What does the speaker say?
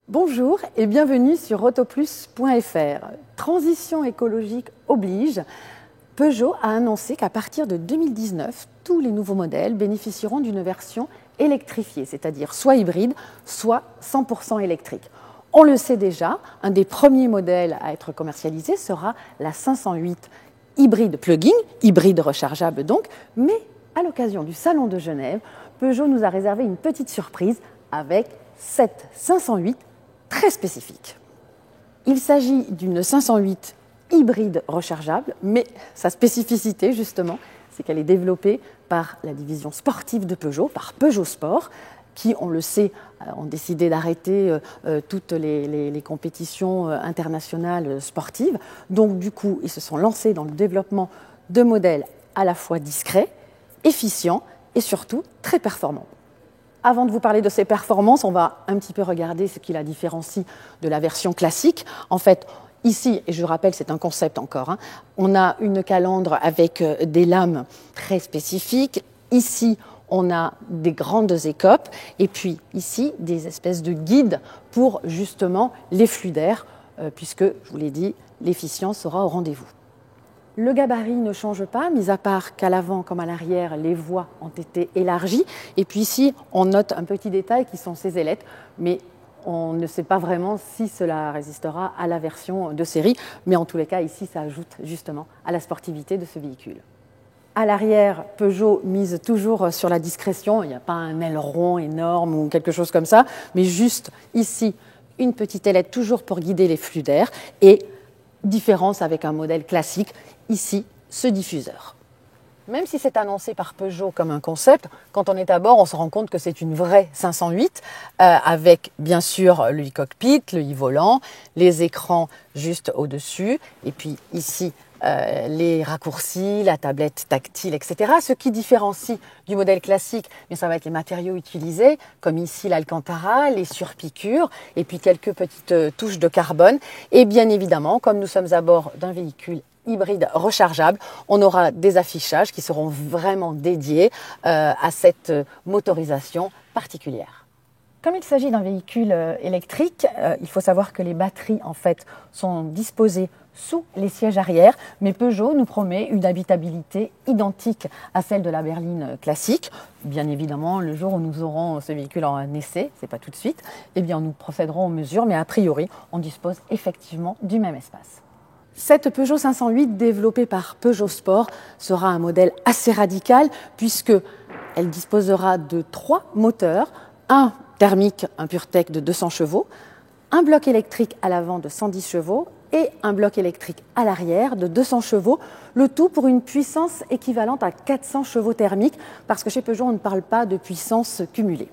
Bonjour et bienvenue sur autoplus.fr. Transition écologique oblige. Peugeot a annoncé qu'à partir de 2019, tous les nouveaux modèles bénéficieront d'une version électrifiée, c'est-à-dire soit hybride, soit 100% électrique. On le sait déjà, un des premiers modèles à être commercialisé sera la 508 hybride plug-in, hybride rechargeable donc, mais à l'occasion du Salon de Genève, Peugeot nous a réservé une petite surprise avec cette 508 très spécifique. Il s'agit d'une 508 hybride rechargeable, mais sa spécificité justement, c'est qu'elle est développée par la division sportive de Peugeot, par Peugeot Sport, qui, on le sait, ont décidé d'arrêter toutes les compétitions internationales sportives. Donc du coup, ils se sont lancés dans le développement de modèles à la fois discrets, efficients et surtout très performants. Avant de vous parler de ses performances, on va un petit peu regarder ce qui la différencie de la version classique. En fait, ici, et je rappelle, c'est un concept encore, on a une calandre avec des lames très spécifiques. Ici, on a des grandes écopes et puis ici, des espèces de guides pour justement les flux d'air, puisque, je vous l'ai dit, l'efficience sera au rendez-vous. Le gabarit ne change pas, mis à part qu'à l'avant comme à l'arrière, les voies ont été élargies. Et puis ici, on note un petit détail qui sont ces ailettes, mais on ne sait pas vraiment si cela résistera à la version de série. Mais en tous les cas, ici, ça ajoute justement à la sportivité de ce véhicule. À l'arrière, Peugeot mise toujours sur la discrétion. Il n'y a pas un aileron énorme ou quelque chose comme ça, mais juste ici, une petite ailette toujours pour guider les flux d'air et différence avec un modèle classique, ici, ce diffuseur. Même si c'est annoncé par Peugeot comme un concept, quand on est à bord, on se rend compte que c'est une vraie 508 avec bien sûr le e-cockpit, le e-volant, les écrans juste au-dessus et puis ici les raccourcis, la tablette tactile, etc. Ce qui différencie du modèle classique, mais ça va être les matériaux utilisés, comme ici l'alcantara, les surpiqûres et puis quelques petites touches de carbone. Et bien évidemment, comme nous sommes à bord d'un véhicule hybride rechargeable, on aura des affichages qui seront vraiment dédiés à cette motorisation particulière. Comme il s'agit d'un véhicule électrique, il faut savoir que les batteries en fait sont disposées sous les sièges arrière, mais Peugeot nous promet une habitabilité identique à celle de la berline classique. Bien évidemment, le jour où nous aurons ce véhicule en essai, c'est pas tout de suite, eh bien nous procéderons aux mesures, mais a priori, on dispose effectivement du même espace. Cette Peugeot 508 développée par Peugeot Sport sera un modèle assez radical puisqu'elle disposera de 3 moteurs, un thermique, un PureTech de 200 chevaux, un bloc électrique à l'avant de 110 chevaux et un bloc électrique à l'arrière de 200 chevaux, le tout pour une puissance équivalente à 400 chevaux thermiques parce que chez Peugeot, on ne parle pas de puissance cumulée.